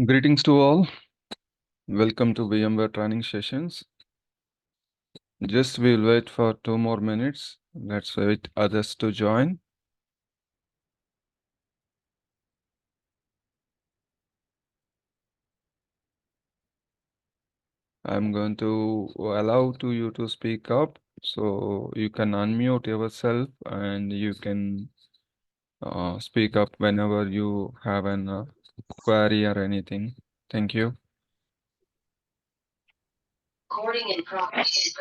Greetings to all. Welcome to VMware training sessions. Just we'll wait for 2 more minutes. Let's wait others to join. I'm going to allow you to speak up, so you can unmute yourself and you can speak up whenever you have an query or anything. Thank you. Recording in progress.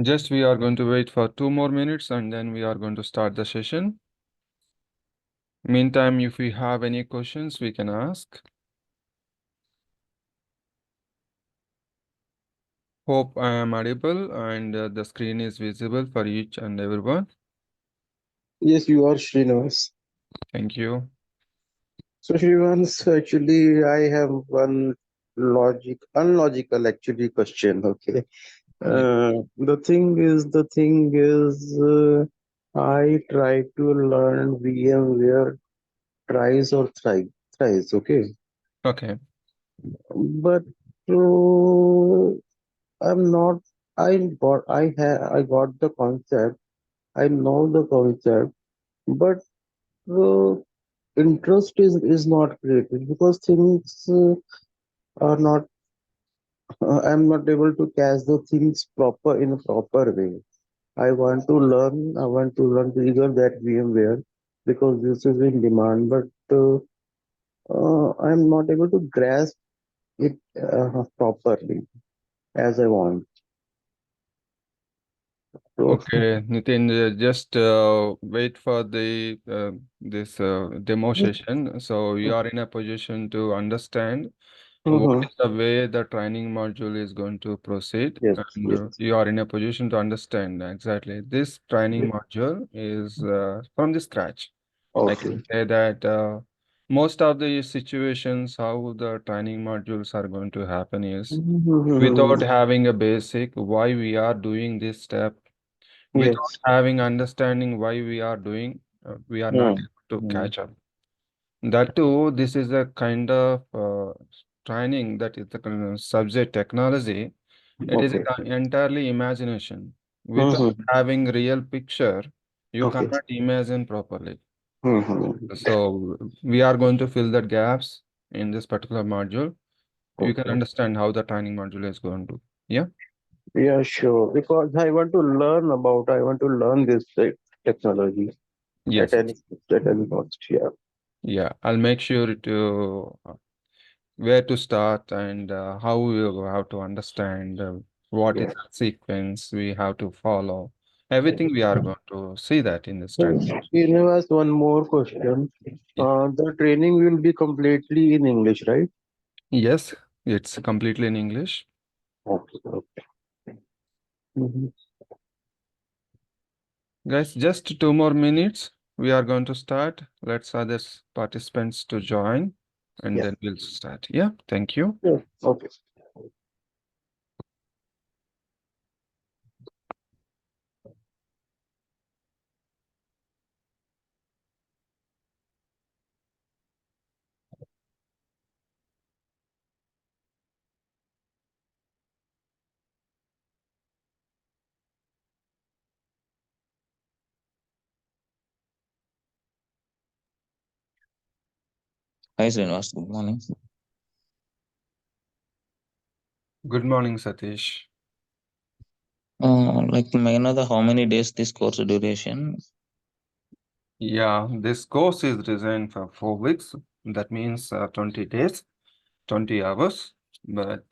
Just we are going to wait for 2 more minutes and then we are going to start the session. Meantime, if we have any questions, we can ask. Hope I am audible and the screen is visible for each and everyone. Yes, you are Srinivas. Thank you. So Srinivas, actually, I have one unlogical actually question. Okay. Yeah. The thing is, I try to learn VMware twice or thrice. Okay, Okay. but uh, I'm not. I got the concept. I know the concept, but uh, interest is not created because things are not I'm not able to catch the things proper in a proper way. I want to learn trigger that VMware because this is in demand, but I'm not able to grasp it properly as I want. So Okay, Nitin, just wait for the this demo session. So you are in a position to understand what Mhm. is the way the training module is going to proceed, Yes, and yes, you are in a position to understand exactly this training yes. module is from the scratch. I Okay. can say that most of the situations how the training modules are going to happen is without Mhm. having a basic why we are doing this step, without Yes. having understanding why we are doing, we are not Mm. able to Mm. catch up. That too, this is a kind of training that is the kind of subject technology. It is a Okay. entirely imagination. Without Mhm. having real picture, you Okay. cannot imagine properly. Mhm. So we are going to fill the gaps in this particular module. You can Okay. understand how the training module is going to. Yeah. Yeah, sure. Because I want to learn this technology at Yes. any at any cost. Yeah. Yeah. I'll make sure to where to start and how we have to understand what is Yeah. the sequence we have to follow. Everything we are going to see that in this So, training. Srinivas, one more question. Yeah. The training will be completely in English, right? Yes, it's completely in English. Okay. Okay. Mhm. Guys, just 2 more minutes. We are going to start. Let's others participants to join and Yeah. then we'll start. Yeah, thank you. Yeah. Okay. Hi Srinivas, good morning. Good morning, Satish. May I know the how many days this course duration? Yeah, this course is designed for 4 weeks. That means 20 days, 20 hours. But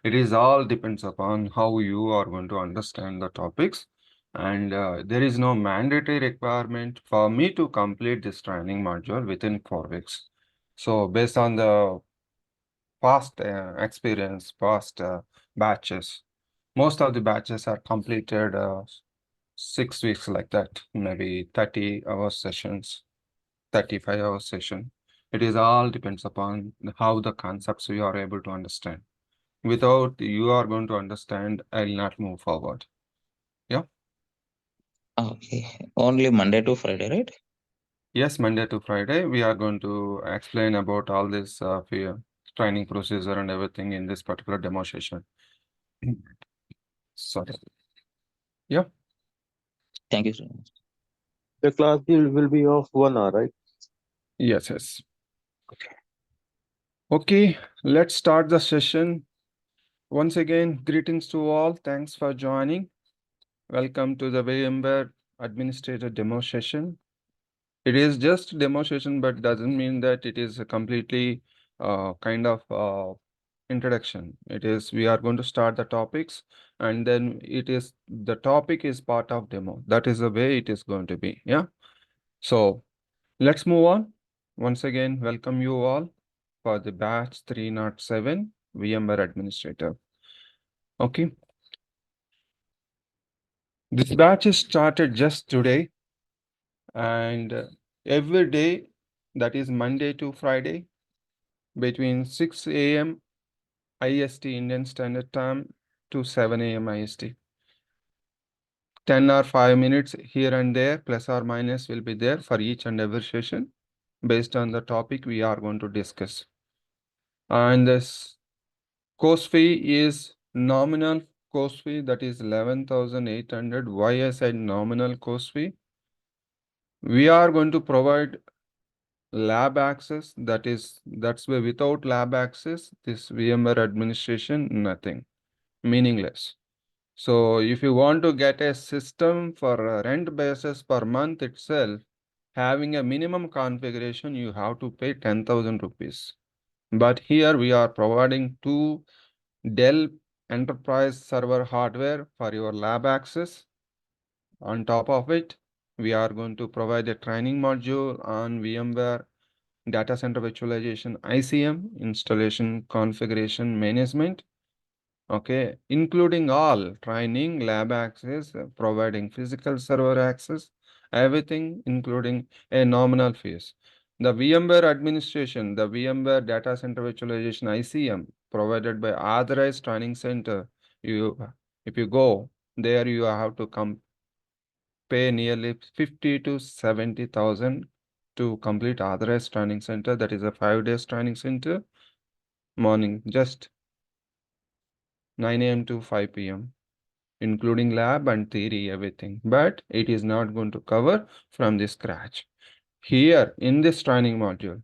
it is all depends upon how you are going to understand the topics. And there is no mandatory requirement for me to complete this training module within 4 weeks. So based on the past experience, past batches, most of the batches are completed 6 weeks like that, maybe 30-hour sessions. 35-hour session. It is all depends upon how the concepts you are able to understand. Without you are going to understand, I'll not move forward. Yeah. Okay. Only Monday to Friday, right? Yes, Monday to Friday, we are going to explain about all this training procedure and everything in this particular demo session. Sorry. Yeah. Thank you so much. The class will be of 1 hour, right? Yes, yes. Okay, let's start the session. Once again, greetings to all. Thanks for joining. Welcome to the VMware Administrator demo session. It is just demo session, but doesn't mean that it is a completely kind of introduction. It is, we are going to start the topics, and then it is, the topic is part of demo. That is the way it is going to be. Yeah. So let's move on. Once again, welcome you all for the batch 307 VMware Administrator. Okay. This batch is started just today, and every day, that is Monday to Friday, between 6 a.m. IST Indian Standard Time to 7 a.m. IST. 10 or 5 minutes here and there, plus or minus, will be there for each and every session based on the topic we are going to discuss. And this course fee is nominal course fee, that is 11,800. Why I said nominal course fee? We are going to provide lab access, that's why without lab access, this VMware administration, nothing, meaningless. So if you want to get a system for a rent basis per month itself, having a minimum configuration, you have to pay 10,000 rupees. But here we are providing two Dell enterprise server hardware for your lab access. On top of it, we are going to provide a training module on VMware data center virtualization, ICM, installation, configuration, management. Okay, including all training, lab access, providing physical server access, everything, including a nominal fees. The VMware administration, the VMware data center virtualization, ICM, provided by authorized training center. You, if you go there, you have to pay nearly 50 to 70,000 to complete authorized training center. That is a 5 days training center, morning, just 9 a.m. to 5 p.m., including lab and theory, everything. But it is not going to cover from the scratch. Here in this training module,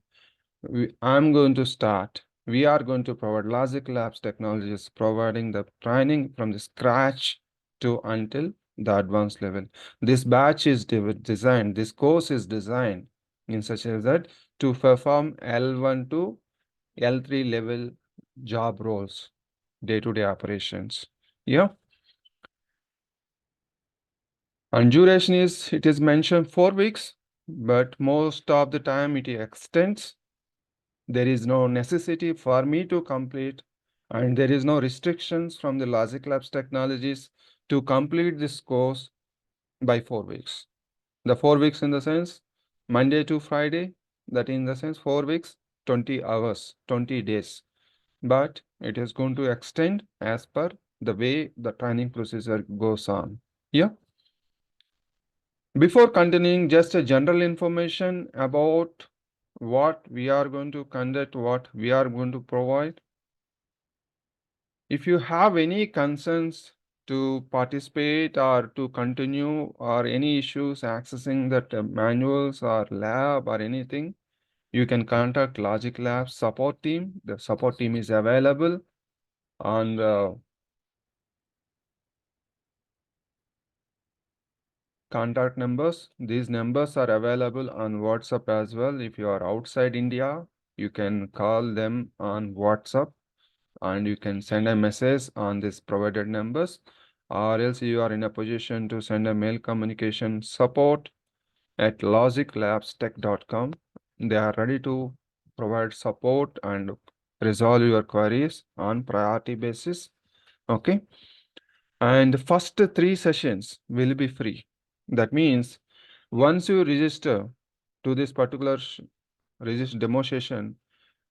I'm going to start. We are going to provide Logic Labs technologies, providing the training from the scratch to until the advanced level. This batch is designed, this course is designed in such a that to perform L1 to L3 level job roles, day-to-day operations. Yeah. And duration is, it is mentioned 4 weeks, but most of the time it extends. There is no necessity for me to complete, and there is no restrictions from the Logic Labs technologies to complete this course by 4 weeks. The 4 weeks in the sense, Monday to Friday, that in the sense 4 weeks, 20 hours, 20 days. But it is going to extend as per the way the training procedure goes on. Yeah. Before continuing, just a general information about what we are going to conduct, what we are going to provide. If you have any concerns to participate or to continue or any issues accessing that manuals or lab or anything, you can contact Logic Labs support team. The support team is available on the contact numbers. These numbers are available on WhatsApp as well. If you are outside India, you can call them on WhatsApp and you can send a message on this provided numbers, or else you are in a position to send a mail communication support at logiclabstech.com. They are ready to provide support and resolve your queries on priority basis. Okay. And the first 3 sessions will be free. That means once you register to this particular register demo session,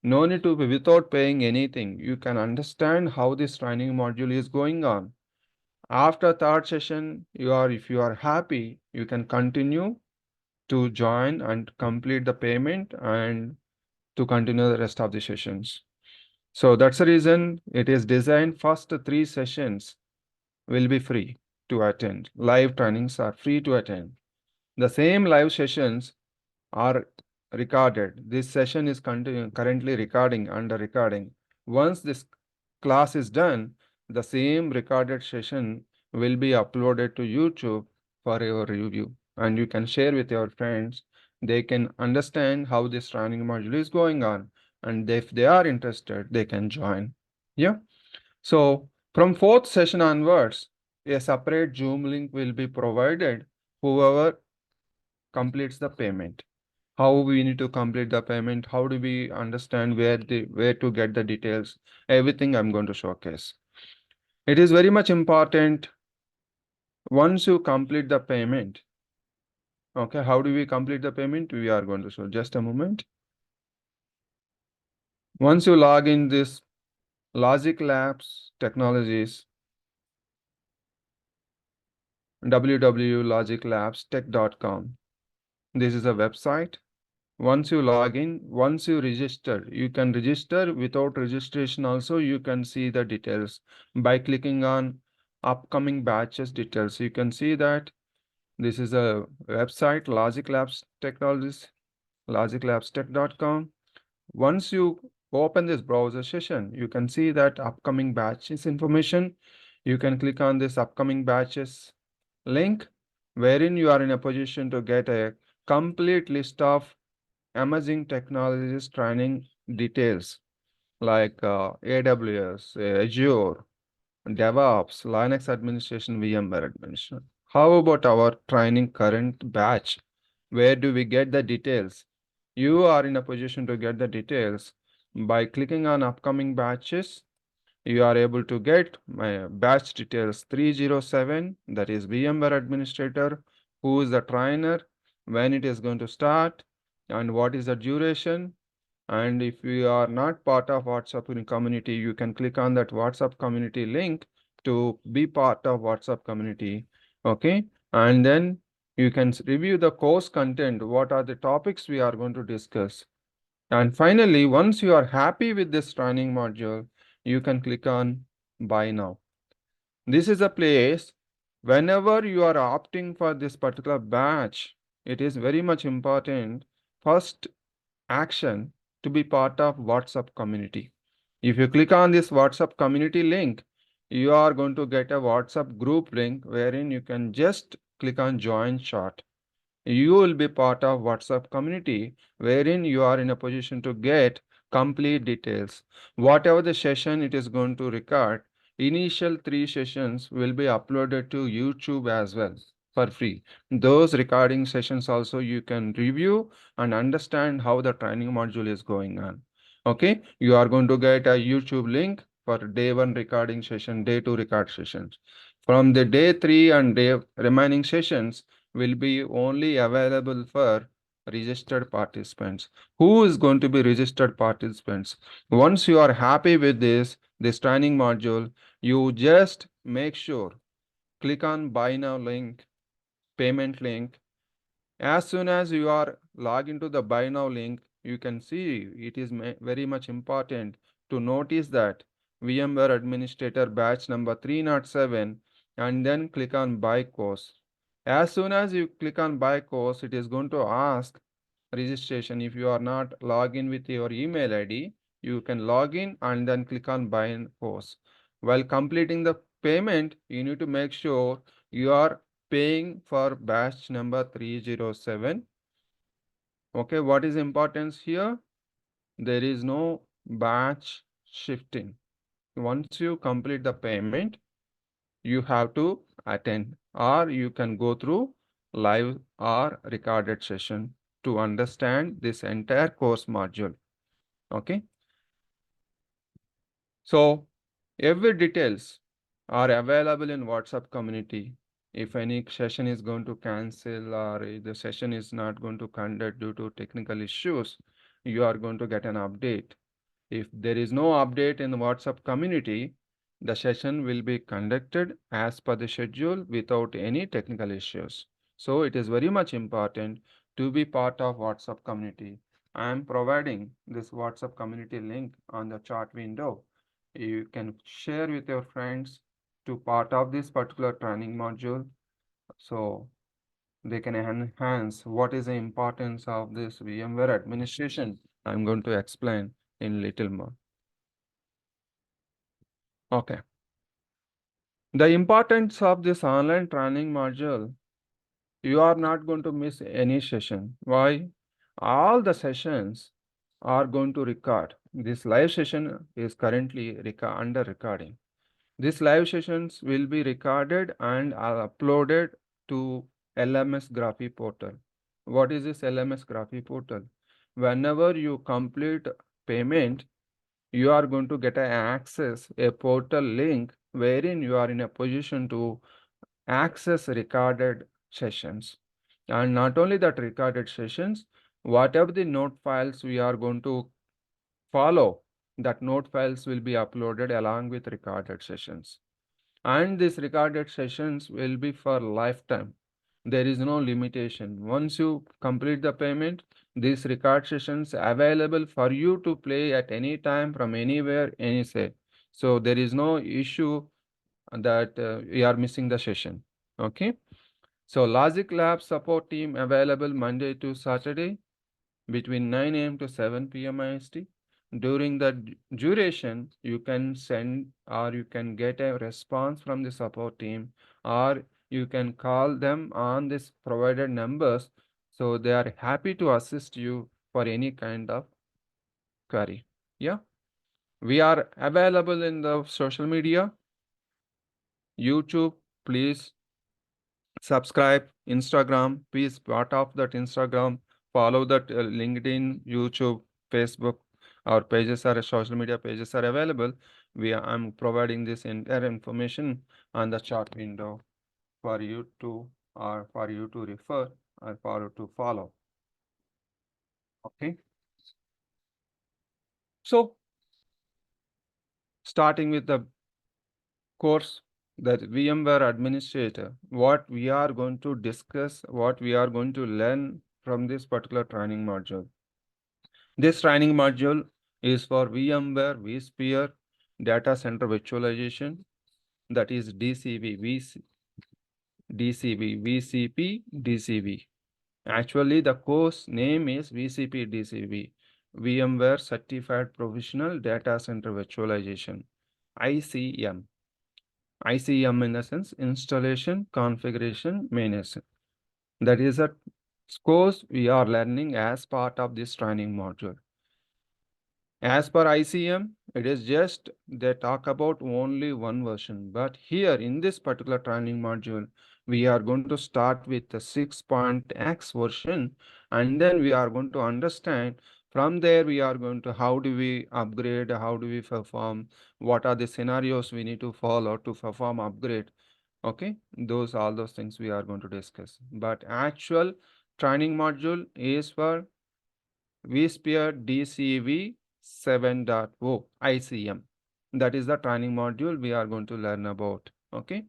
no need to be without paying anything. You can understand how this training module is going on. After third session, if you are happy, you can continue to join and complete the payment and to continue the rest of the sessions. So that's the reason it is designed. First 3 sessions will be free to attend. Live trainings are free to attend. The same live sessions are recorded. This session is currently recording under recording. Once this class is done, the same recorded session will be uploaded to YouTube for your review, and you can share with your friends. They can understand how this training module is going on, and if they are interested, they can join. Yeah. So from fourth session onwards, a separate Zoom link will be provided. Whoever completes the payment, how we need to complete the payment, how do we understand where to get the details, everything I'm going to showcase. It is very much important. Once you complete the payment, okay, how do we complete the payment? We are going to show just a moment. Once you log in this Logic Labs Technologies, www.logiclabstech.com. This is a website. Once you log in, once you register, you can register. Without registration also, you can see the details by clicking on upcoming batches details. You can see that this is a website, Logic Labs Technologies, logiclabstech.com. Once you open this browser session, you can see that upcoming batches information. You can click on this upcoming batches link, wherein you are in a position to get a complete list of emerging technologies training details like AWS, Azure, DevOps, Linux administration, VMware administration. How about our training current batch? Where do we get the details? You are in a position to get the details by clicking on upcoming batches. You are able to get my batch details 307, that is VMware administrator, who is the trainer, when it is going to start, and what is the duration. And if you are not part of WhatsApp community, you can click on that WhatsApp community link to be part of WhatsApp community. Okay. And then you can review the course content. What are the topics we are going to discuss? And finally, once you are happy with this training module, you can click on buy now. This is a place whenever you are opting for this particular batch, it is very much important. First action to be part of WhatsApp community. If you click on this WhatsApp community link, you are going to get a WhatsApp group link wherein you can just click on join chat. You will be part of WhatsApp community wherein you are in a position to get complete details. Whatever the session it is going to record, initial 3 sessions will be uploaded to YouTube as well for free. Those recording sessions also you can review and understand how the training module is going on. Okay, you are going to get a YouTube link for day 1 recording session, day 2 record sessions. From the day 3 and day remaining sessions, will be only available for registered participants. Who is going to be registered participants? Once you are happy with this training module, you just make sure click on buy now link, payment link. As soon as you are log into the buy now link, you can see it is very much important to notice that VMware administrator batch number 307 and then click on buy course. As soon as you click on buy course, it is going to ask registration. If you are not log in with your email ID, you can log in and then click on buy course. While completing the payment, you need to make sure you are paying for batch number 307. Okay, what is importance here? There is no batch shifting. Once you complete the payment, you have to attend, or you can go through live or recorded session to understand this entire course module. Okay. So every details are available in WhatsApp community. If any session is going to cancel or if the session is not going to conduct due to technical issues, you are going to get an update. If there is no update in the WhatsApp community, The session will be conducted as per the schedule without any technical issues. So it is very much important to be part of WhatsApp community. I am providing this WhatsApp community link on the chat window. You can share with your friends to part of this particular training module so they can enhance what is the importance of this VMware administration. I'm going to explain in little more. Okay. The importance of this online training module, you are not going to miss any session. Why? All the sessions are going to record. This live session is currently under recording. These live sessions will be recorded and are uploaded to LMS Graphy portal. What is this LMS Graphy portal? Whenever you complete payment, you are going to get access a portal link wherein you are in a position to access recorded sessions. And not only that recorded sessions, whatever the note files we are going to follow, that note files will be uploaded along with recorded sessions. And these recorded sessions will be for lifetime. There is no limitation. Once you complete the payment, these record sessions available for you to play at any time from anywhere, any say. So there is no issue that you are missing the session. Okay. So Logic Lab support team available Monday to Saturday between 9 a.m. to 7 p.m. IST. During the duration, you can send or you can get a response from the support team, or you can call them on this provided numbers. So they are happy to assist you for any kind of query. Yeah. We are available in the social media, YouTube. Please subscribe. Instagram, please part of that Instagram, follow that LinkedIn, YouTube, Facebook. Our pages are social media pages are available. I'm providing this entire information on the chat window for you to refer or for you to follow. Okay. So starting with the course, that VMware administrator, what we are going to discuss, what we are going to learn from this particular training module. This training module is for VMware vSphere Data Center Virtualization, that is DCV, VCP, DCV. Actually, the course name is VCP DCV, VMware Certified Professional Data Center Virtualization, ICM. ICM in the sense installation, configuration, maintenance. That is a course we are learning as part of this training module. As per ICM, it is just they talk about only one version. But here in this particular training module, we are going to start with the 6.x version, and then we are going to understand from there we are going to how do we upgrade, how do we perform, what are the scenarios we need to follow to perform upgrade. Okay, all those things we are going to discuss. But actual training module is for vSphere DCV 7.0 ICM. That is the training module we are going to learn about. Okay.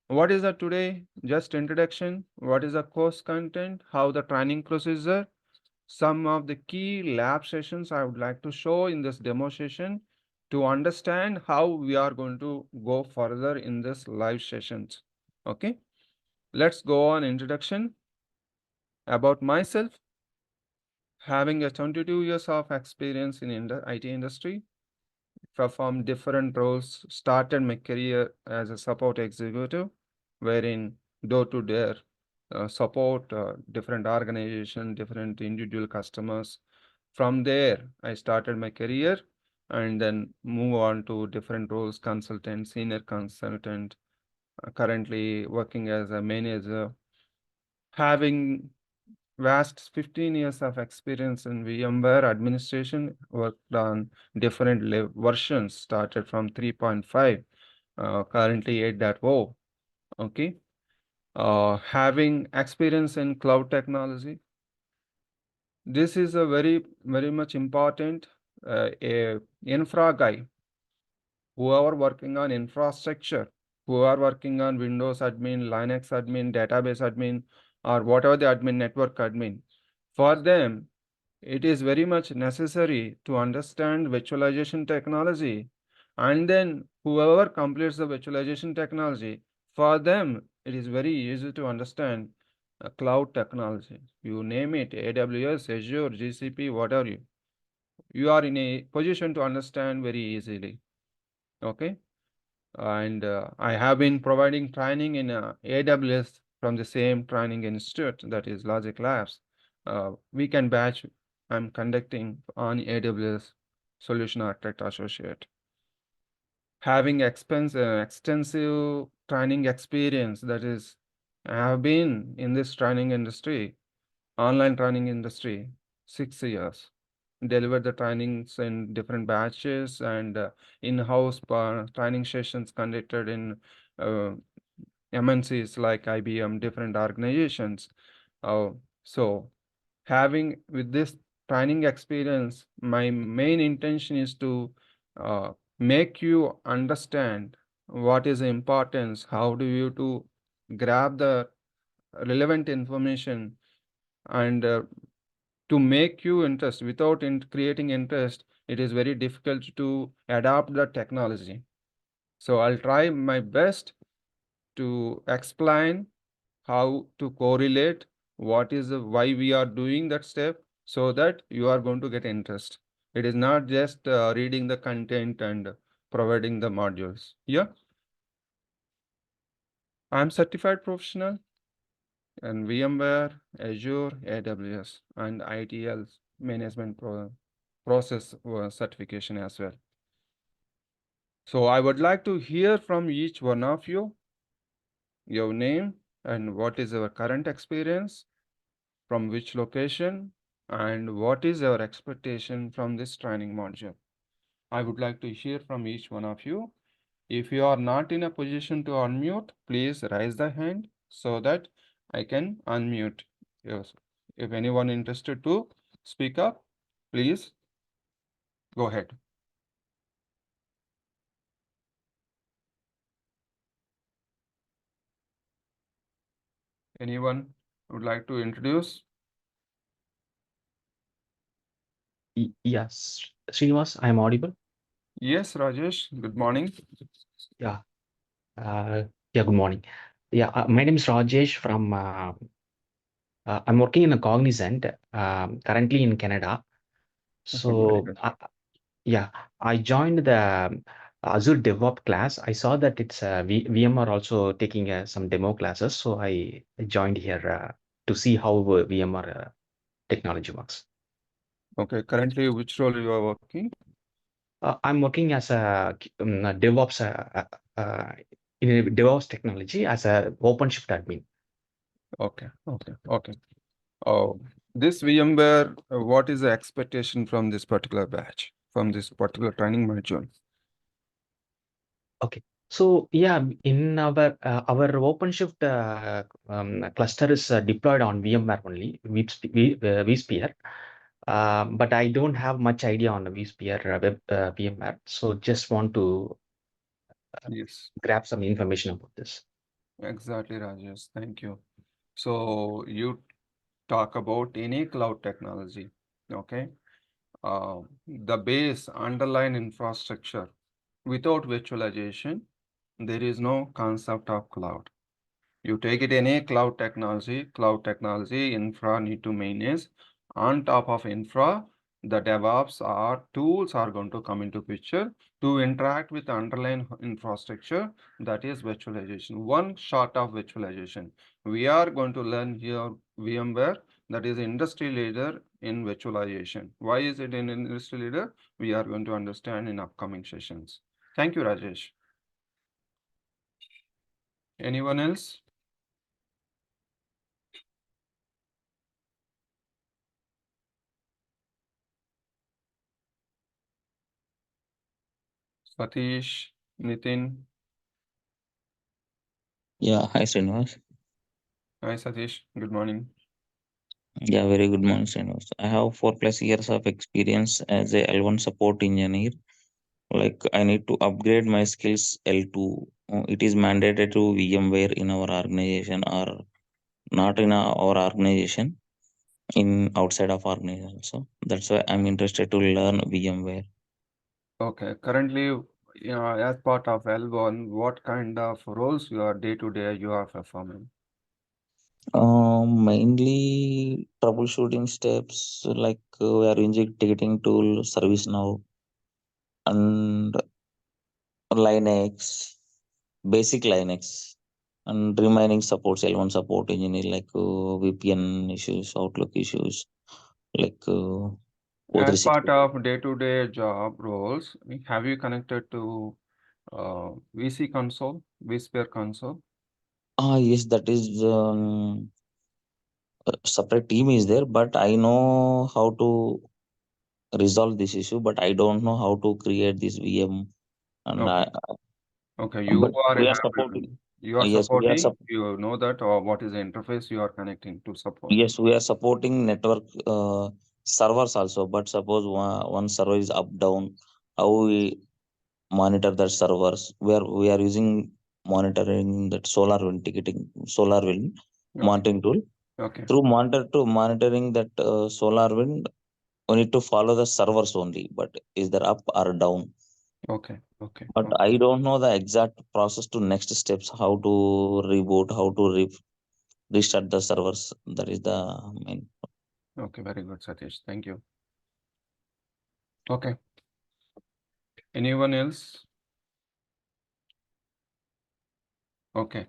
What is that today? Just introduction. What is the course content? How the training procedure? Some of the key lab sessions I would like to show in this demo session to understand how we are going to go further in this live sessions. Okay. Let's go on introduction. About myself, having a 22 years of experience in IT industry, performed different roles, started my career as a support executive, wherein door-to-door support different organization, different individual customers. From there, I started my career and then move on to different roles, consultant, senior consultant, currently working as a manager, having vast 15 years of experience in VMware administration, worked on different versions, started from 3.5, currently 8.0. Okay. Having experience in cloud technology. This is a very much important a infra guy whoever working on infrastructure, who are working on Windows admin, Linux admin, database admin, or whatever the admin, network admin, for them, it is very much necessary to understand virtualization technology. And then whoever completes the virtualization technology, for them, it is very easy to understand cloud technology. You name it, AWS, Azure, GCP, whatever you are in a position to understand very easily. Okay. And I have been providing training in AWS from the same training institute, that is Logic Labs. Weekend batch I'm conducting on AWS Solution Architect Associate. Having extensive training experience, that is, I have been in this training industry, online training industry, 6 years. Delivered the trainings in different batches and in-house training sessions conducted in uh, MNCs like IBM, different organizations. Uh, so having with this training experience, my main intention is to make you understand what is the importance, how do you to grab the relevant information, and to make you interest. Without creating interest, it is very difficult to adapt the technology. So I'll try my best to explain how to correlate what is why we are doing that step, so that you are going to get interest. It is not just reading the content and providing the modules. Yeah, I'm certified professional in VMware, Azure, AWS, and ITL management process certification as well. So I would like to hear from each one of you, your name and what is your current experience, from which location, and what is your expectation from this training module. I would like to hear from each one of you. If you are not in a position to unmute, please raise the hand so that I can unmute. Yes. If anyone interested to speak up, please go ahead. Anyone would like to introduce? Yes, Srinivas, I am audible. Yes, Rajesh. Good morning. Yeah. Yeah. Good morning. Yeah. My name is Rajesh from. I'm working in a Cognizant, currently in Canada. Very So, good. yeah, I joined the Azure DevOps class. I saw that it's VMware also taking some demo classes. So I joined here to see how VMware technology works. Okay. Currently, which role you are working? I'm working as a DevOps in a DevOps technology as a OpenShift admin. Okay. Okay. Okay. Oh, this VMware, what is the expectation from this particular batch, from this particular training module? Okay. So yeah, in our OpenShift cluster is deployed on VMware only, vSphere. But I don't have much idea on the vSphere VMware. So just want to Yes, grab some information about this. exactly, Rajesh. Thank you. So you talk about any cloud technology, okay? The base underlying infrastructure. Without virtualization, there is no concept of cloud. You take it any cloud technology, infra need to manage. On top of infra, the DevOps or tools are going to come into picture to interact with the underlying infrastructure, that is virtualization. One short of virtualization. We are going to learn here VMware, that is industry leader in virtualization. Why is it an industry leader? We are going to understand in upcoming sessions. Thank you, Rajesh. Anyone else? Satish, Nitin. Yeah, hi Srinivas. Hi, Satish. Good morning. Yeah, very good morning, Srinivas. I have 4+ years of experience as a L1 support engineer Like I need to upgrade my skills L2. It is mandated to VMware in our organization or not in our organization, in outside of organization also. That's why I'm interested to learn VMware. Okay, currently, as part of L1, what kind of roles you are day to day you are performing? Mainly troubleshooting steps like we are using ticketing tool, ServiceNow, and Linux, basic Linux, and remaining supports L1 support engineer like VPN issues, Outlook issues, like As part O360. of day-to-day job roles, have you connected to VC console, vSphere console? Yes, that is a separate team is there, but I know how to resolve this issue, but I don't know how to create this VM. And Okay, okay, you but are we are supporting. Yes, we are supporting. You know that, or what is the interface you are connecting to support? yes, we are supporting network servers also. But suppose one server is up down, how we monitor that servers? We are using monitoring that SolarWind ticketing, SolarWind Okay, monitoring tool. okay, Through monitoring that SolarWind, we need to follow the servers only. But is there up or down? okay, okay, But I don't know the exact process to next steps. How to reboot? How to restart the servers? That is the main. okay, very good, Satish. Thank you. Okay, anyone else? Okay,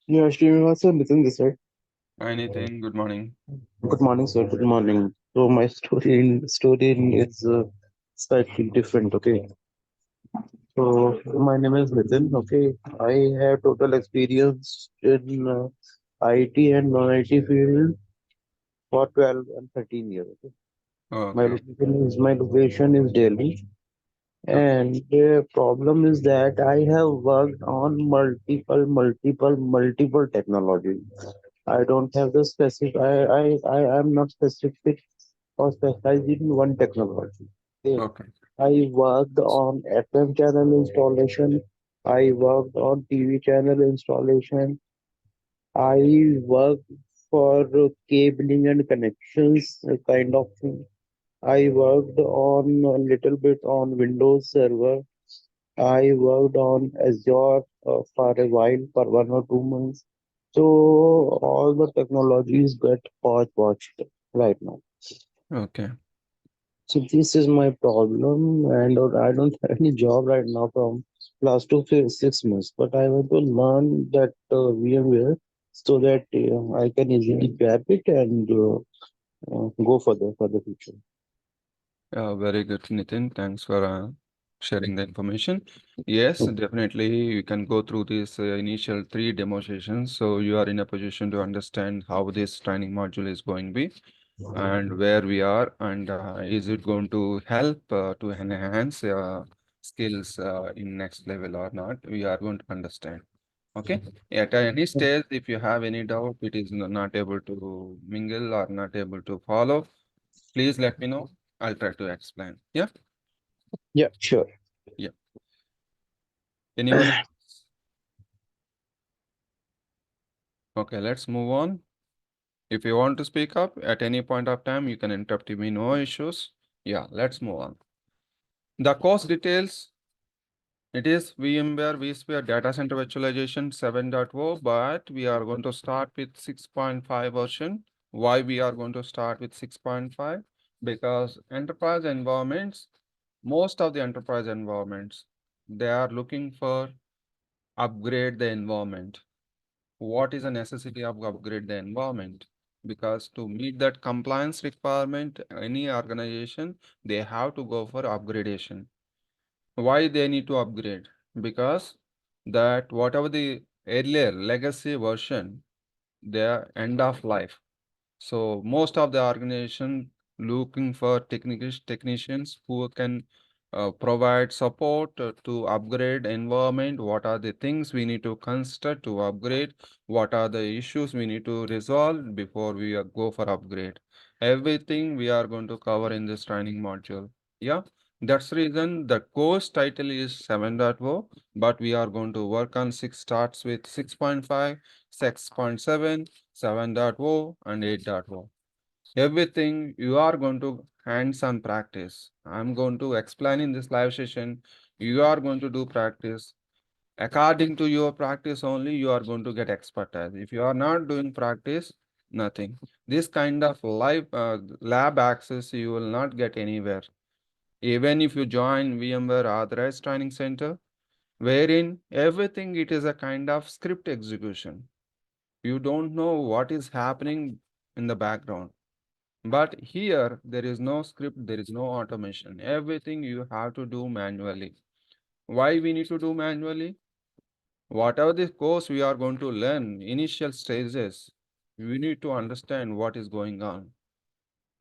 Yeah, Srinivasa, Nitin this side. anything? Good morning. Good morning, sir. Good morning. So my story is slightly different. Okay. So my name is Nitin. Okay. I have total experience in IT and non-IT field for 12 and 13 years. Okay. Okay, My location is Delhi. okay, And the problem is that I have worked on multiple technologies. I don't have the specific. I am not specific or specialized in one technology. Okay. okay, I worked on FM channel installation. I worked on TV channel installation. I worked for cabling and connections kind of thing. I worked on a little bit on Windows Server. I worked on Azure for a while, for 1 or 2 months. So all the technologies get watched right now. okay. So this is my problem, and I don't have any job right now from last 6 months. But I want to learn that VMware so that I can easily grab it and go for the future. Very good, Nitin. Thanks for sharing the information. Yes, definitely, you can go through this initial three demonstrations, so you are in a position to understand how this training module is going to be and where we are, and is it going to help to enhance skills in next level or not? We are going to understand. Okay. At any stage, if you have any doubt, it is not able to mingle or not able to follow, please let me know. I'll try to explain. Yeah. Yeah, sure. Yeah. Anyone else? Okay, let's move on. If you want to speak up at any point of time, you can interrupt me, no issues. Yeah, let's move on. The course details, it is VMware vSphere Data Center Virtualization 7.0, but we are going to start with 6.5 version. Why we are going to start with 6.5? Because enterprise environments, most of the enterprise environments, they are looking for upgrade the environment. What is the necessity of upgrade the environment? Because to meet that compliance requirement, any organization, they have to go for upgradation. Why they need to upgrade? Because that whatever the earlier legacy version, their end of life. So most of the organization looking for technicians who can provide support to upgrade environment. What are the things we need to consider to upgrade? What are the issues we need to resolve before we go for upgrade? Everything we are going to cover in this training module. Yeah. That's the reason the course title is 7.0, but we are going to work on 6 starts with 6.5, 6.7, 7.0, and 8.0. Everything you are going to hands-on practice. I'm going to explain in this live session. You are going to do practice. According to your practice only, you are going to get expertise. If you are not doing practice, nothing. This kind of live lab access you will not get anywhere. Even if you join VMware Authorized Training Center, wherein everything it is a kind of script execution. You don't know what is happening in the background. But here, there is no script, there is no automation. Everything you have to do manually. Why we need to do manually? Whatever the course we are going to learn, initial stages, we need to understand what is going on.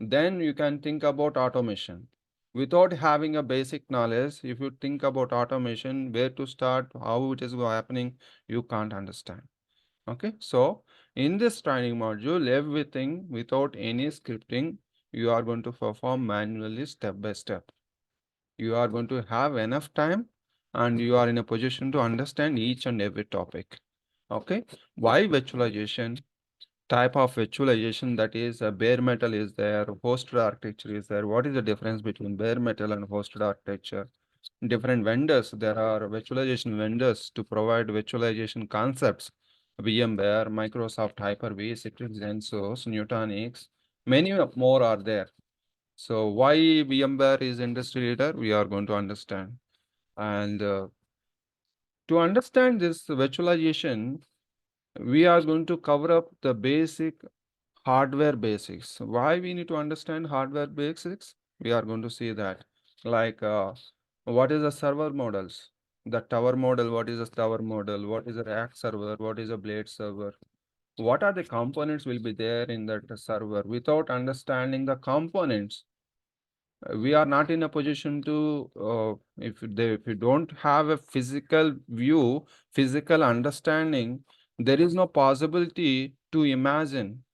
Then you can think about automation. Without having a basic knowledge, if you think about automation, where to start, how it is happening, you can't understand. Okay, so in this training module, everything without any scripting, you are going to perform manually step by step. You are going to have enough time and you are in a position to understand each and every topic. Okay, why virtualization? Type of virtualization, that is bare metal is there, hosted architecture is there. What is the difference between bare metal and hosted architecture? Different vendors, there are virtualization vendors to provide virtualization concepts. VMware, Microsoft Hyper-V, Citrix, Gensos, Nutanix, many more are there. So why VMware is industry leader, we are going to understand. And to understand this virtualization, we are going to cover up the basic hardware basics. Why we need to understand hardware basics? We are going to see that. Like what is the server models? The tower model, what is a tower model? What is a rack server? What is a blade server? What are the components will be there in that server? Without understanding the components, we are not in a position to, if you don't have a physical view, physical understanding, there is no possibility to imagine.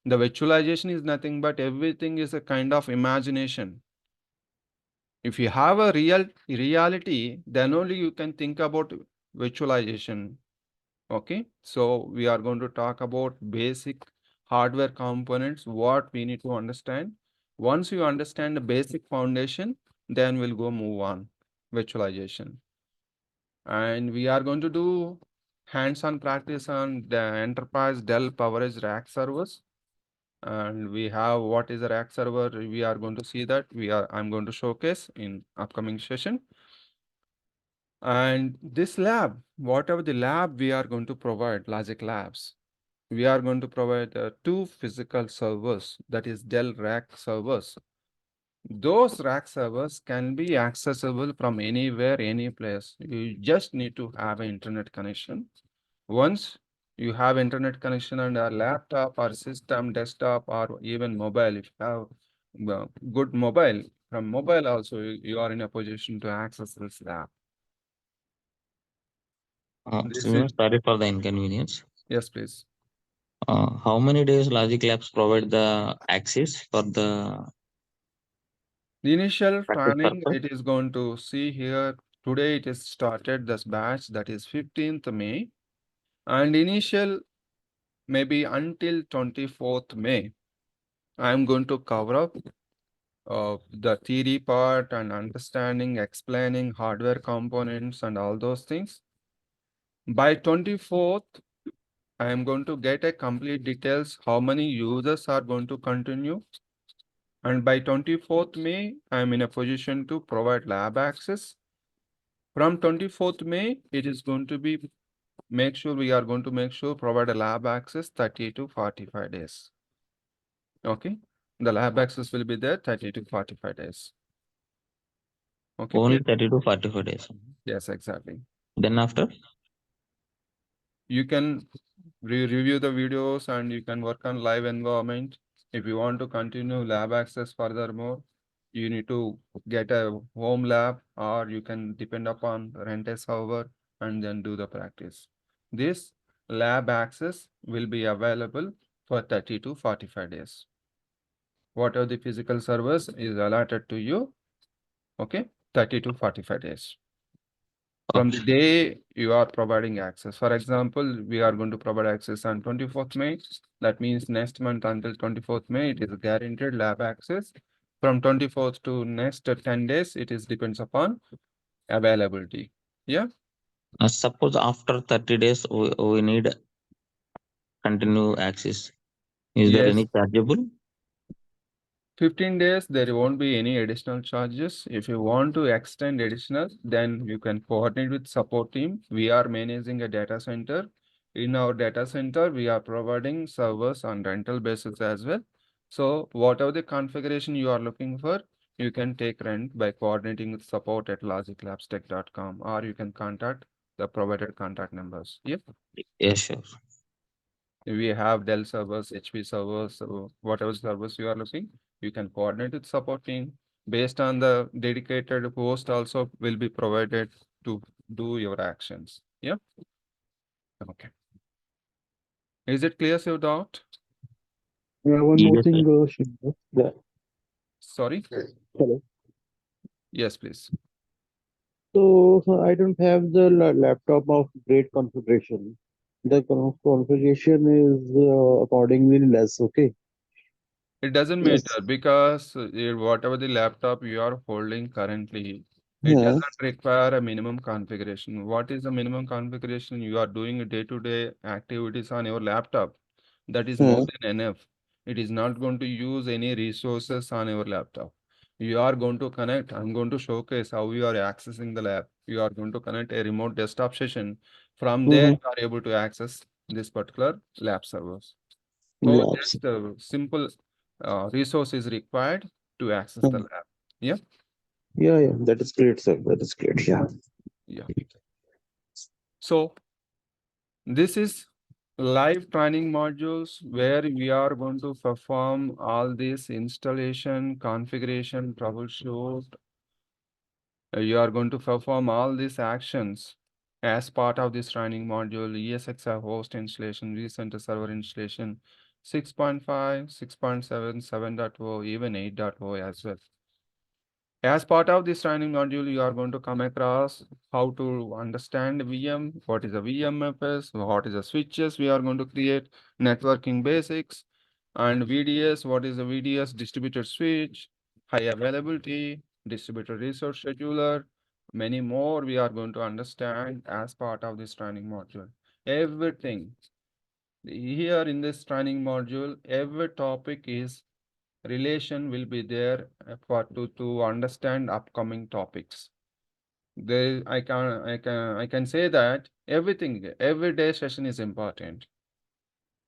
The virtualization is nothing but everything is a kind of imagination. If you have a real reality, then only you can think about virtualization. Okay, so we are going to talk about basic hardware components, what we need to understand. Once you understand the basic foundation, then we'll go move on virtualization. And we are going to do hands-on practice on the enterprise Dell PowerEdge rack servers. And we have what is a rack server. We are going to see that I'm going to showcase in upcoming session. And this lab, whatever the lab we are going to provide, Logic Labs, we are going to provide 2 physical servers, that is Dell rack servers. Those rack servers can be accessible from anywhere, any place. You just need to have an internet connection. Once you have internet connection on a laptop or system, desktop, or even mobile, if you have good mobile, from mobile also you are in a position to access this lab. This is, Sorry for the inconvenience. yes, please. How many days Logic Labs provide the access for the The initial practice training, purpose? it is going to see here. Today it is started this batch, that is 15th May. And initial maybe until 24th May, I'm going to cover up the theory part and understanding, explaining hardware components and all those things. By 24th, I am going to get a complete details how many users are going to continue. And by 24th May, I am in a position to provide lab access. From 24th May, it is going to be we are going to make sure provide a lab access 30 to 45 days. Okay. The lab access will be there 30 to 45 days. Okay. Only 30 to 45 days. Yes, exactly. Then after? You can review the videos and you can work on live environment. If you want to continue lab access furthermore, you need to get a home lab or you can depend upon rent a server and then do the practice. This lab access will be available for 30 to 45 days. Whatever the physical servers is allotted to you. Okay. 30 to 45 days. From the Okay. day you are providing access. For example, we are going to provide access on 24th May. That means next month until 24th May, it is guaranteed lab access. From 24th to next 10 days, it is depends upon availability. Yeah. Suppose after 30 days we need continue access. Is there Yes. any chargeable? 15 days, there won't be any additional charges. If you want to extend additional, then you can coordinate with support team. We are managing a data center. In our data center, we are providing servers on rental basis as well. So whatever the configuration you are looking for, you can take rent by coordinating with support at logiclabstech.com, or you can contact the provided contact numbers. Yep. Yes, sure. We have Dell servers, HP servers, so whatever servers you are looking, you can coordinate with support team. Based on the dedicated host also will be provided to do your actions. Yeah. Okay. Is it clear, your doubt? One more Yes, thing, sir. Srinivas. Yeah. Sorry? Hello. Yes, please. So I don't have the laptop of great configuration. The configuration is accordingly less. Okay. It doesn't Yes. matter because whatever the laptop you are holding currently, it Yeah. doesn't require a minimum configuration. What is the minimum configuration? You are doing day-to-day activities on your laptop. That is more Yeah. than enough. It is not going to use any resources on your laptop. You are going to connect. I'm going to showcase how you are accessing the lab. You are going to connect a remote desktop session. From there, Mm-hmm. you are able to access this particular lab servers. So Labs. just a simple resource is required to access the lab. Yeah, Yeah, yeah. That is great, sir. That is great. Yeah. yeah. So this is live training modules where we are going to perform all this installation, configuration, troubleshoot. You are going to perform all these actions as part of this training module, ESXi host installation, vCenter server installation, 6.5, 6.7, 7.0, even 8.0 as well. As part of this training module, you are going to come across how to understand VM, what is a VMFS, what is the switches we are going to create, networking basics, and VDS, what is a VDS distributed switch, high availability, distributed resource scheduler, many more we are going to understand as part of this training module. Everything here in this training module, every topic is relation will be there for to understand upcoming topics. There I can say that every day session is important.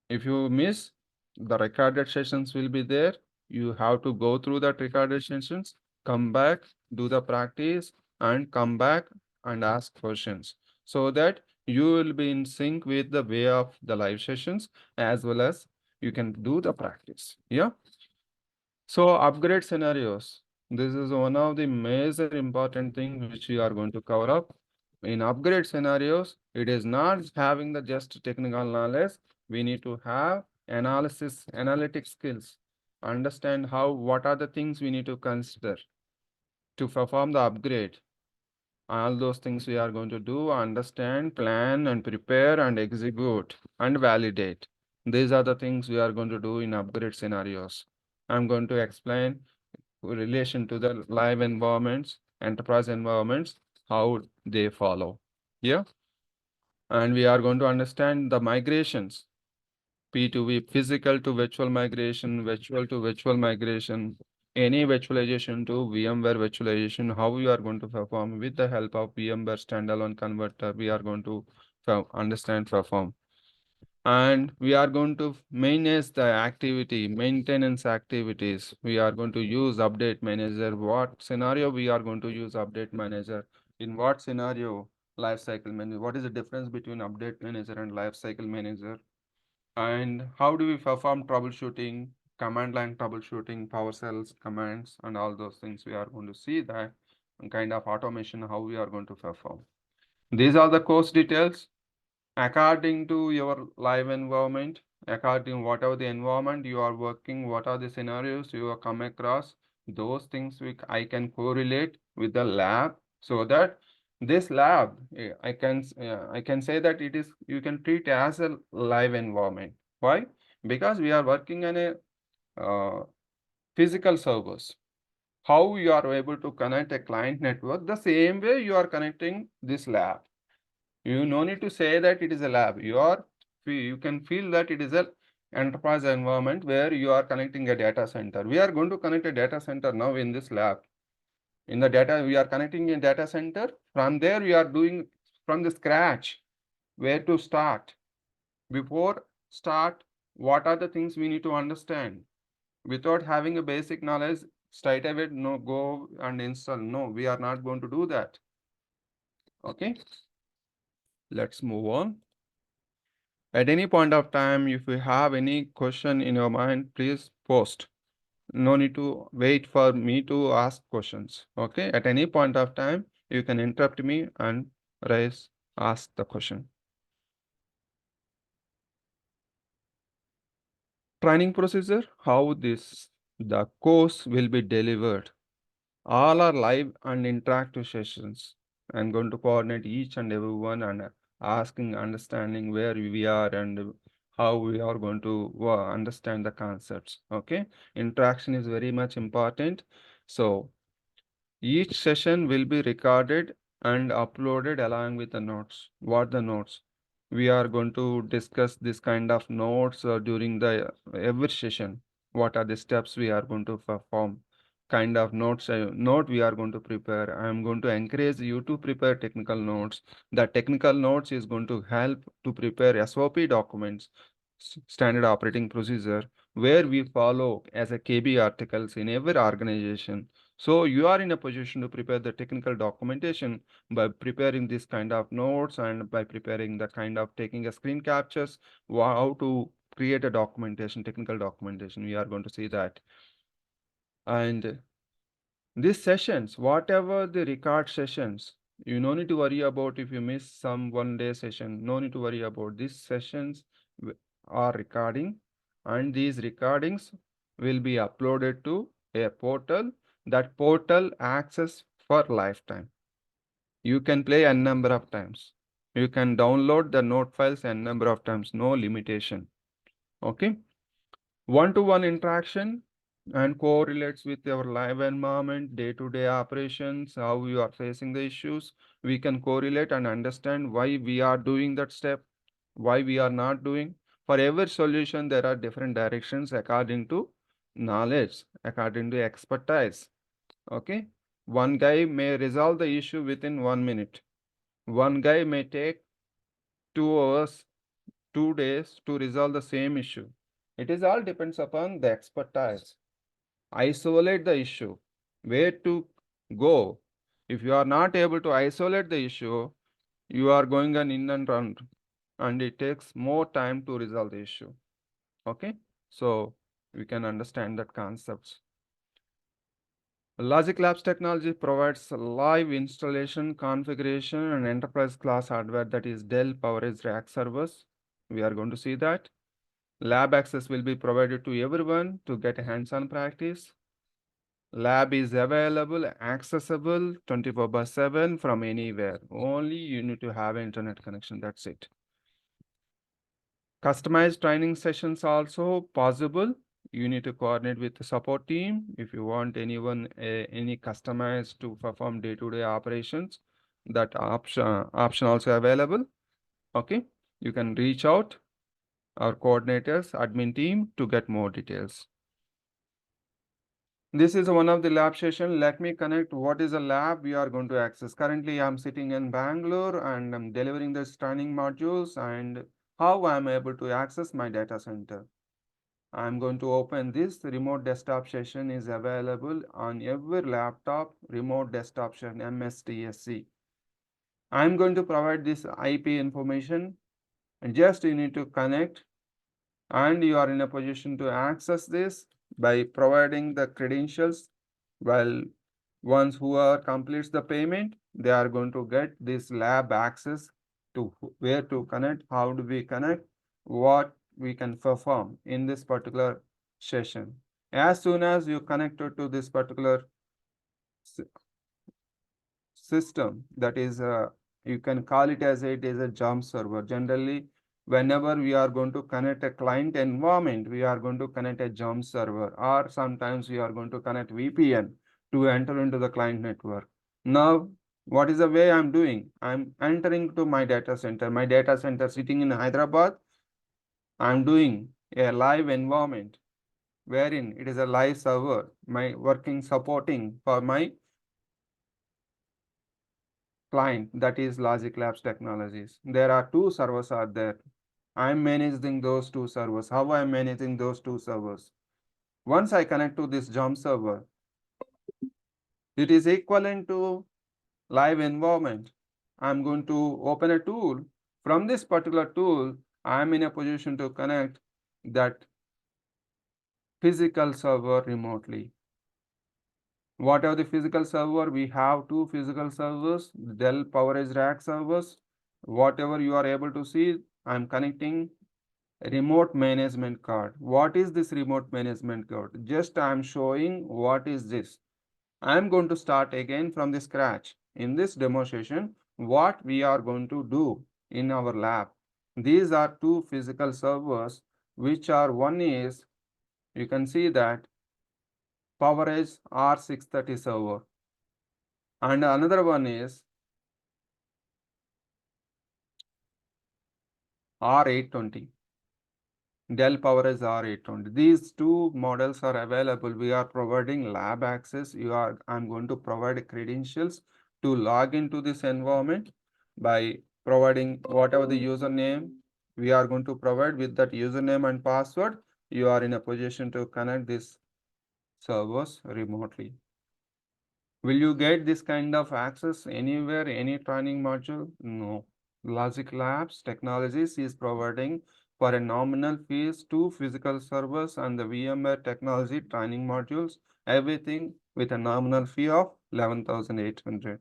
If you miss, the recorded sessions will be there. You have to go through that recorded sessions, come back, do the practice, and come back and ask questions so that you will be in sync with the way of the live sessions as well as you can do the practice. Yeah. So upgrade scenarios. This is one of the major important thing which we are going to cover up. In upgrade scenarios, it is not having the just technical knowledge. We need to have analytic skills. Understand what are the things we need to consider to perform the upgrade. All those things we are going to do, understand, plan, and prepare, and execute, and validate. These are the things we are going to do in upgrade scenarios. I'm going to explain relation to the live environments, enterprise environments, how they follow. Yeah. And we are going to understand the migrations, P2V, physical to virtual migration, virtual to virtual migration, any virtualization to VMware virtualization, how we are going to perform with the help of VMware standalone converter, we are going to understand, perform. And we are going to manage the activity, maintenance activities. We are going to use update manager. What scenario we are going to use update manager? In what scenario? Lifecycle manager. What is the difference between update manager and lifecycle manager? And how do we perform troubleshooting, command line troubleshooting, PowerShells commands, and all those things? We are going to see that kind of automation, how we are going to perform. These are the course details. According to your live environment, according whatever the environment you are working, what are the scenarios you are come across, those things I can correlate with the lab, so that this lab, I can say that it is, you can treat as a live environment. Why? Because we are working on a physical servers. How you are able to connect a client network, the same way you are connecting this lab. You no need to say that it is a lab. You can feel that it is a enterprise environment where you are connecting a data center. We are going to connect a data center now in this lab. In the data, we are connecting a data center. From there, we are doing from the scratch where to start. Before start, what are the things we need to understand? Without having a basic knowledge, straight away, no, go and install. No, we are not going to do that. Okay, let's move on. At any point of time, if you have any question in your mind, please post. No need to wait for me to ask questions. Okay, at any point of time, you can interrupt me and ask the question. Training procedure, how the course will be delivered. All are live and interactive sessions. I'm going to coordinate each and every one and asking, understanding where we are and how we are going to understand the concepts. Okay, interaction is very much important. So each session will be recorded and uploaded along with the notes. What the notes? We are going to discuss this kind of notes during the every session. What are the steps we are going to perform? Kind of note we are going to prepare. I am going to encourage you to prepare technical notes. The technical notes is going to help to prepare SOP documents, standard operating procedure, where we follow as a KB articles in every organization. So you are in a position to prepare the technical documentation by preparing this kind of notes and by preparing the kind of taking a screen captures, how to create a documentation, technical documentation. We are going to see that. And these sessions, whatever the record sessions, you no need to worry about if you miss some 1 day session. No need to worry about these sessions are recording, and these recordings will be uploaded to a portal. That portal access for lifetime. You can play n number of times. You can download the note files n number of times, no limitation. Okay. One-to-one interaction and correlates with your live environment, day-to-day operations, how you are facing the issues. We can correlate and understand why we are doing that step, why we are not doing. For every solution, there are different directions according to knowledge, according to expertise. Okay. One guy may resolve the issue within 1 minute. One guy may take 2 hours, 2 days to resolve the same issue. It is all depends upon the expertise. Isolate the issue. Where to go? If you are not able to isolate the issue, you are going on in and round, and it takes more time to resolve the issue. Okay, so we can understand that concepts. Logic Labs technology provides live installation, configuration, and enterprise class hardware, that is Dell PowerEdge rack servers. We are going to see that. Lab access will be provided to everyone to get hands-on practice. Lab is available, accessible 24/7 from anywhere. Only you need to have internet connection. That's it. Customized training sessions also possible. You need to coordinate with the support team if you want any customized to perform day-to-day operations. That option also available. Okay, you can reach out our coordinators, admin team to get more details. This is one of the lab session. Let me connect what is a lab we are going to access. Currently, I'm sitting in Bangalore and I'm delivering the training modules and how I'm able to access my data center. I'm going to open this remote desktop session is available on every laptop, remote desktop session, MSTSC. I'm going to provide this IP information and just you need to connect and you are in a position to access this by providing the credentials. While once whoever completes the payment, they are going to get this lab access to where to connect, how do we connect, what we can perform in this particular session. As soon as you connected to this particular system that is you can call it as it is a jump server. Generally, whenever we are going to connect a client environment, we are going to connect a jump server, or sometimes we are going to connect VPN to enter into the client network. Now, what is the way I'm doing? I'm entering to my data center. My data center sitting in Hyderabad. I'm doing a live environment wherein it is a live server, my working supporting for my client, that is Logic Labs Technologies. There are two servers are there. I'm managing those two servers. How I'm managing those two servers? Once I connect to this jump server, it is equivalent to live environment. I'm going to open a tool. From this particular tool, I'm in a position to connect that physical server remotely. Whatever the physical server, we have two physical servers, Dell PowerEdge Rack servers. Whatever you are able to see, I'm connecting remote management card. What is this remote management card? Just I'm showing what is this. I'm going to start again from the scratch. In this demonstration, what we are going to do in our lab. These are two physical servers, which are one is, you can see that PowerEdge R630 server. And another one is R820. Dell PowerEdge R820. These two models are available. We are providing lab access. I'm going to provide credentials to log into this environment by providing whatever the username we are going to provide. With that username and password, you are in a position to connect these servers remotely. Will you get this kind of access anywhere, any training module? No. Logic Labs Technologies is providing for a nominal fees two physical servers and the VMware technology training modules, everything with a nominal fee of 11,800.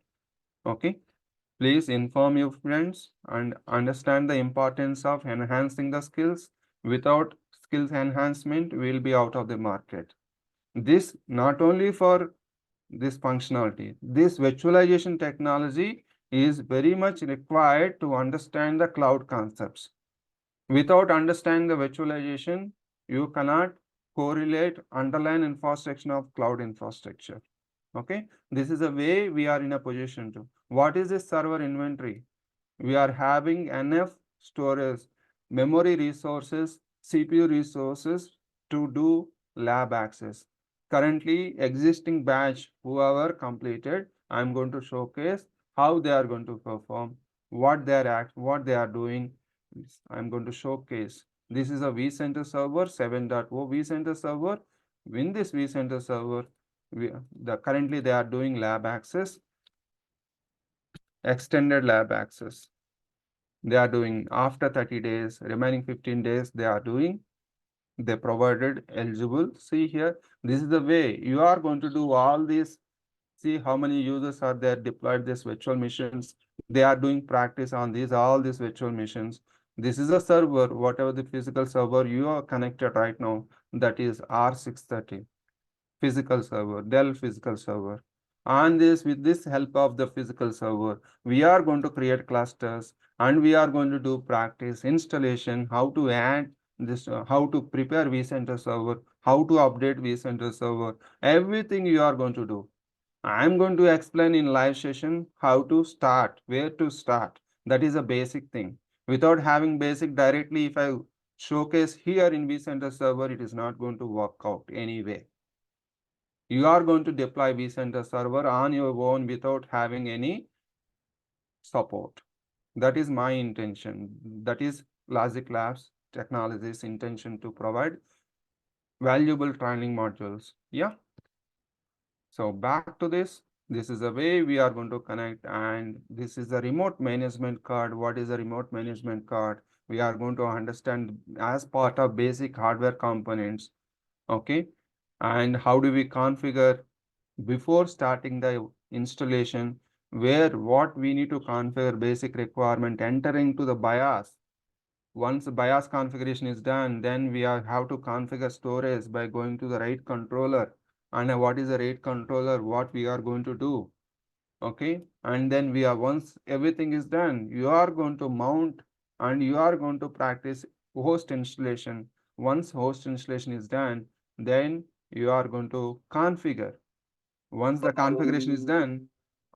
Okay. Please inform your friends and understand the importance of enhancing the skills. Without skills enhancement, we will be out of the market. This not only for this functionality. This virtualization technology is very much required to understand the cloud concepts. Without understanding the virtualization, you cannot correlate underlying infrastructure of cloud infrastructure. Okay, this is a way we are in a position to. What is this server inventory? We are having enough storage, memory resources, CPU resources to do lab access. Currently existing batch, whoever completed, I'm going to showcase how they are going to perform, what they are doing. I'm going to showcase. This is a vCenter server 7.0 vCenter server. In this vCenter server, currently they are doing lab access, extended lab access. They are doing after 30 days, remaining 15 days, they are doing, they provided eligible. See here, this is the way you are going to do all this. See how many users are there deployed this virtual machines. They are doing practice on these, all these virtual machines. This is a server, whatever the physical server you are connected right now, that is R630 physical server, Dell physical server. And this, with this help of the physical server, we are going to create clusters and we are going to do practice installation, how to add this, how to prepare vCenter server, how to update vCenter server, everything you are going to do. I'm going to explain in live session how to start, where to start. That is a basic thing. Without having basic directly, if I showcase here in vCenter server, it is not going to work out anyway. You are going to deploy vCenter server on your own without having any support. That is my intention. That is Logic Labs Technologies' intention to provide valuable training modules. Yeah. So back to this. This is the way we are going to connect, and this is the remote management card. What is a remote management card? We are going to understand as part of basic hardware components. Okay. And how do we configure before starting the installation, where what we need to configure basic requirement, entering to the BIOS. Once the BIOS configuration is done, then we have to configure storage by going to the RAID controller. And what is the RAID controller? What we are going to do? Okay, and then we are, once everything is done, you are going to mount and you are going to practice host installation. Once host installation is done, then you are going to configure. Once the configuration is done,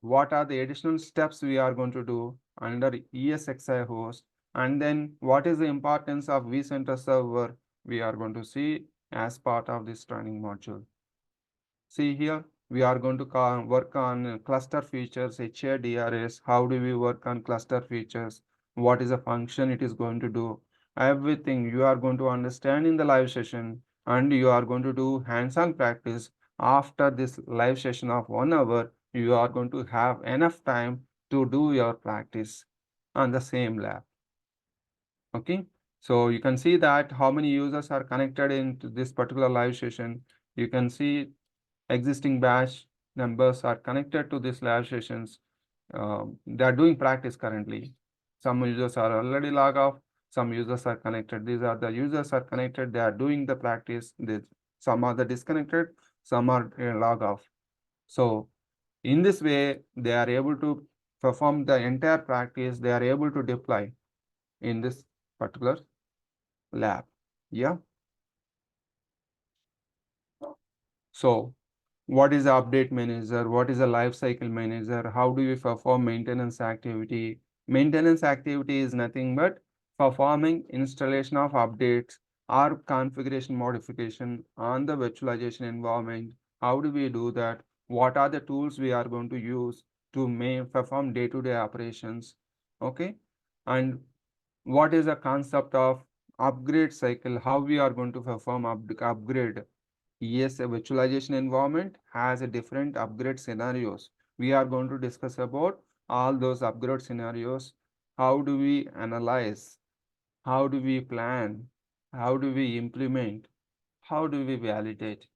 what are the additional steps we are going to do under ESXi host, and then what is the importance of vCenter server we are going to see as part of this training module. See here, we are going to work on cluster features, HADRS. How do we work on cluster features? What is the function it is going to do? Everything you are going to understand in the live session, and you are going to do hands-on practice. After this live session of 1 hour, you are going to have enough time to do your practice on the same lab. Okay, so you can see that how many users are connected into this particular live session. You can see existing batch members are connected to these live sessions. They are doing practice currently. Some users are already log off. Some users are connected. These are the users are connected. They are doing the practice. Some are the disconnected. Some are log off. So in this way, they are able to perform the entire practice. They are able to deploy in this particular lab. Yeah. So what is the update manager? What is a lifecycle manager? How do we perform maintenance activity? Maintenance activity is nothing but performing installation of updates or configuration modification on the virtualization environment. How do we do that? What are the tools we are going to use to perform day-to-day operations? Okay. And what is the concept of upgrade cycle? How we are going to perform upgrade? Yes, a virtualization environment has a different upgrade scenarios. We are going to discuss about all those upgrade scenarios. How do we analyze? How do we plan? How do we implement? How do we validate?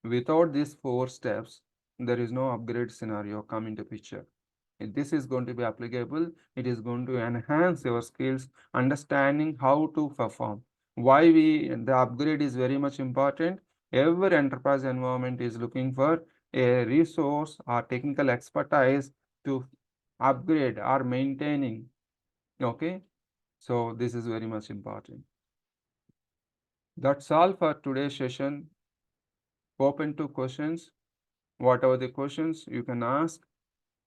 Without these 4 steps, there is no upgrade scenario come into picture. If this is going to be applicable, it is going to enhance your skills, understanding how to perform. Why the upgrade is very much important. Every enterprise environment is looking for a resource or technical expertise to upgrade or maintaining. Okay, so this is very much important. That's all for today's session. Open to questions. Whatever the questions you can ask.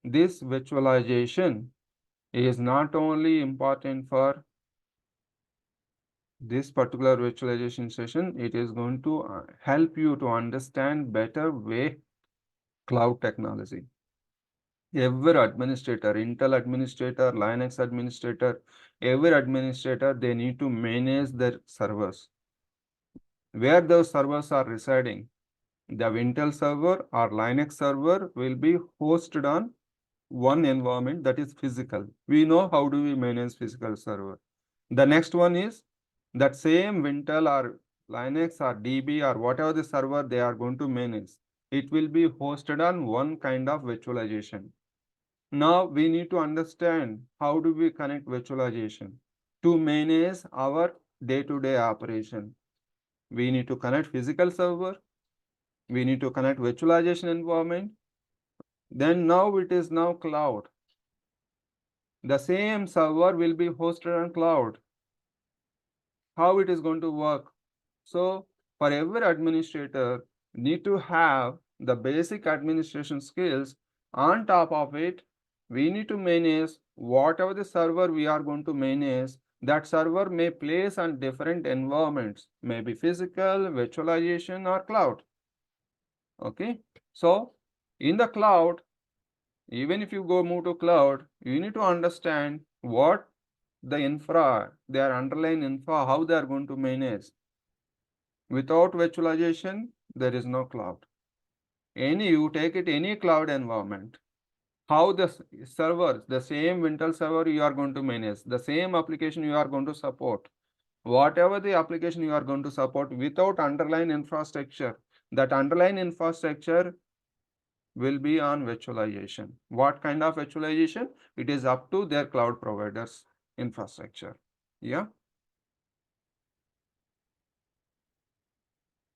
This virtualization is not only important for this particular virtualization session, it is going to help you to understand better way cloud technology. Every administrator, Intel administrator, Linux administrator, every administrator, they need to manage their servers. Where those servers are residing, the Intel server or Linux server will be hosted on one environment, that is physical. We know how do we manage physical server. The next one is that same Intel or Linux or DB or whatever the server they are going to manage. It will be hosted on one kind of virtualization. Now we need to understand how do we connect virtualization to manage our day-to-day operation. We need to connect physical server. We need to connect virtualization environment. Then now it is now cloud. The same server will be hosted on cloud. How it is going to work? So for every administrator need to have the basic administration skills. On top of it, we need to manage whatever the server we are going to manage. That server may place on different environments, maybe physical, virtualization, or cloud. Okay, so in the cloud, even if you go move to cloud, you need to understand what the infra, their underlying infra, how they are going to manage. Without virtualization, there is no cloud. You take it any cloud environment, how the servers, the same Wintel server you are going to manage, the same application you are going to support, whatever the application you are going to support without underlying infrastructure, that underlying infrastructure will be on virtualization. What kind of virtualization? It is up to their cloud providers infrastructure. Yeah.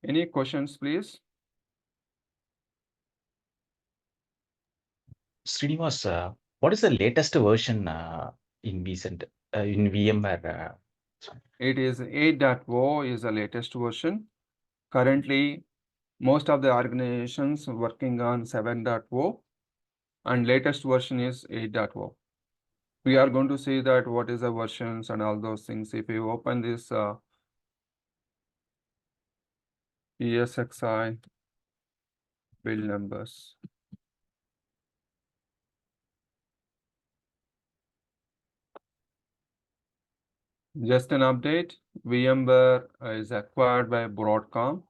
Any questions, please? Srinivas, what is the latest version in VMware? It is 8.0 is the latest version. Currently, most of the organizations working on 7.0 and latest version is 8.0. We are going to see that what is the versions and all those things. If you open this ESXi build numbers. Just an update, VMware is acquired by Broadcom.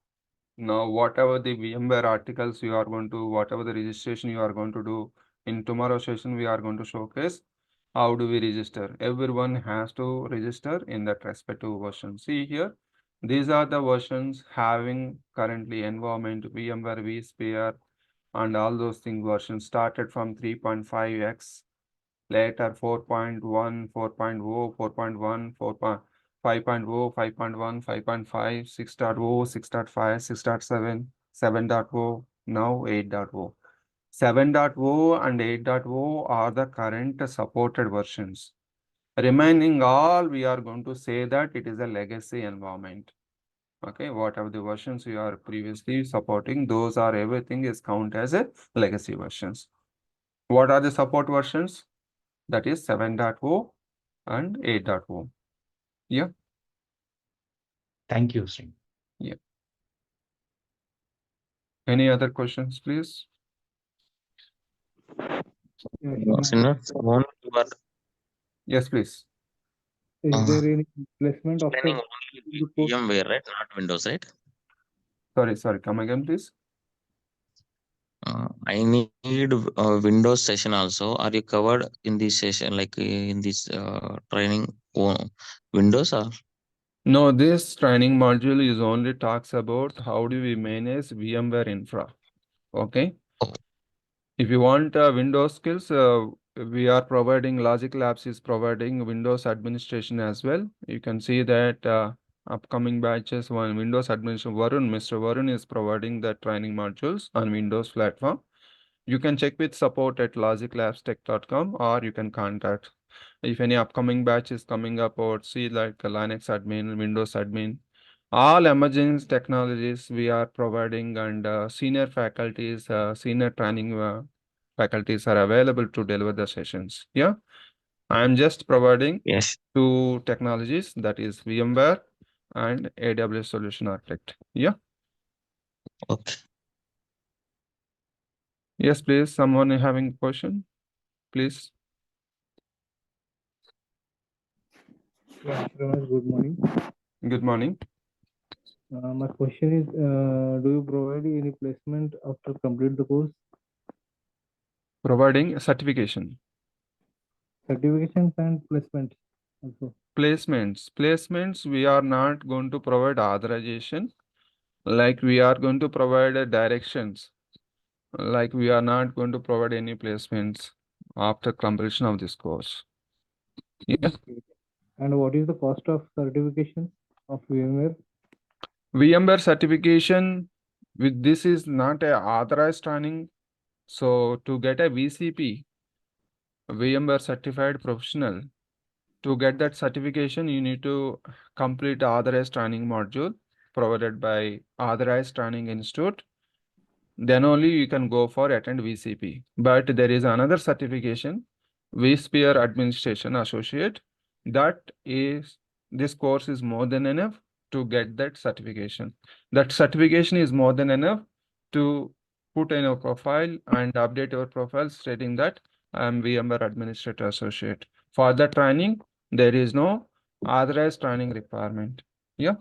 Now, whatever the VMware articles you are going to, whatever the registration you are going to do in tomorrow's session, we are going to showcase how do we register. Everyone has to register in that respective version. See here, these are the versions having currently environment, VMware, vSphere, and all those things versions started from 3.5x, later 4.1, 4.0, 4.1, 4.5.0, 5.1, 5.5, 6.0, 6.5, 6.7, 7.0, now 8.0. 7.0 and 8.0 are the current supported versions. Remaining all, we are going to say that it is a legacy environment. Okay, whatever the versions you are previously supporting, those are everything is counted as a legacy versions. What are the support versions? That is 7.0 and 8.0. Yeah. Thank you, Srin. Yeah. Any other questions, please? Srinivas, Mohan, you are Yes, please. Is there any replacement explaining after only the course? VMware, right? Not Windows, right? Sorry, come again, please. I need Windows session also. Are you covered in this session, like in this training Windows or? No, this training module is only talks about how do we manage VMware infra. Okay. Oh. If you want Windows skills, we are providing, Logic Labs is providing Windows administration as well. You can see that upcoming batches, one Windows administration, Mr. Varun is providing the training modules on Windows platform. You can check with support at logiclabstech.com or you can contact. If any upcoming batch is coming up or see like a Linux admin, Windows admin, all emerging technologies we are providing and senior faculties, senior training faculties are available to deliver the sessions. Yeah, I am just providing Yes. two technologies, that is VMware and AWS Solution Architect. Yeah. Okay. Yes, please. Someone having a question, please. Yeah, Srinivas, good morning. Good morning. My question is, do you provide any placement after complete the course? Providing certification. Certifications and placements also. Placements, we are not going to provide authorization. Like we are going to provide directions. Like we are not going to provide any placements after completion of this course. Yes. Okay. And what is the cost of certification of VMware? VMware certification with this is not a authorized training. So to get a VCP, VMware certified professional, to get that certification, you need to complete authorized training module provided by authorized training institute. Then only you can go for attend VCP. But there is another certification, vSphere Administration Associate. That is, this course is more than enough to get that certification. That certification is more than enough to put in your profile and update your profile stating that I am VMware Administrator Associate. For the training, there is no authorized training requirement. Yeah.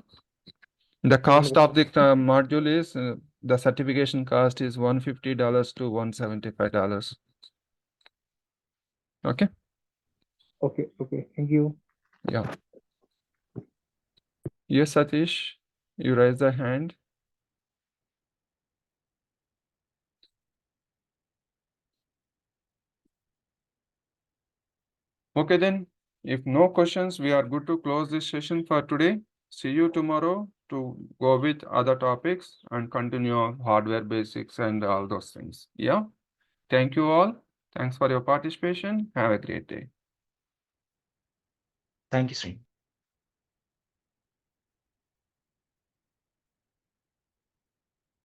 The cost of the module is the certification cost is $150 to $175. Okay. Okay, thank you. Yeah. Yes, Satish, you raise the hand. Okay, then, if no questions, we are good to close this session for today. See you tomorrow to go with other topics and continue on hardware basics and all those things. Yeah. Thank you all. Thanks for your participation. Have a great day. Thank you, Sri.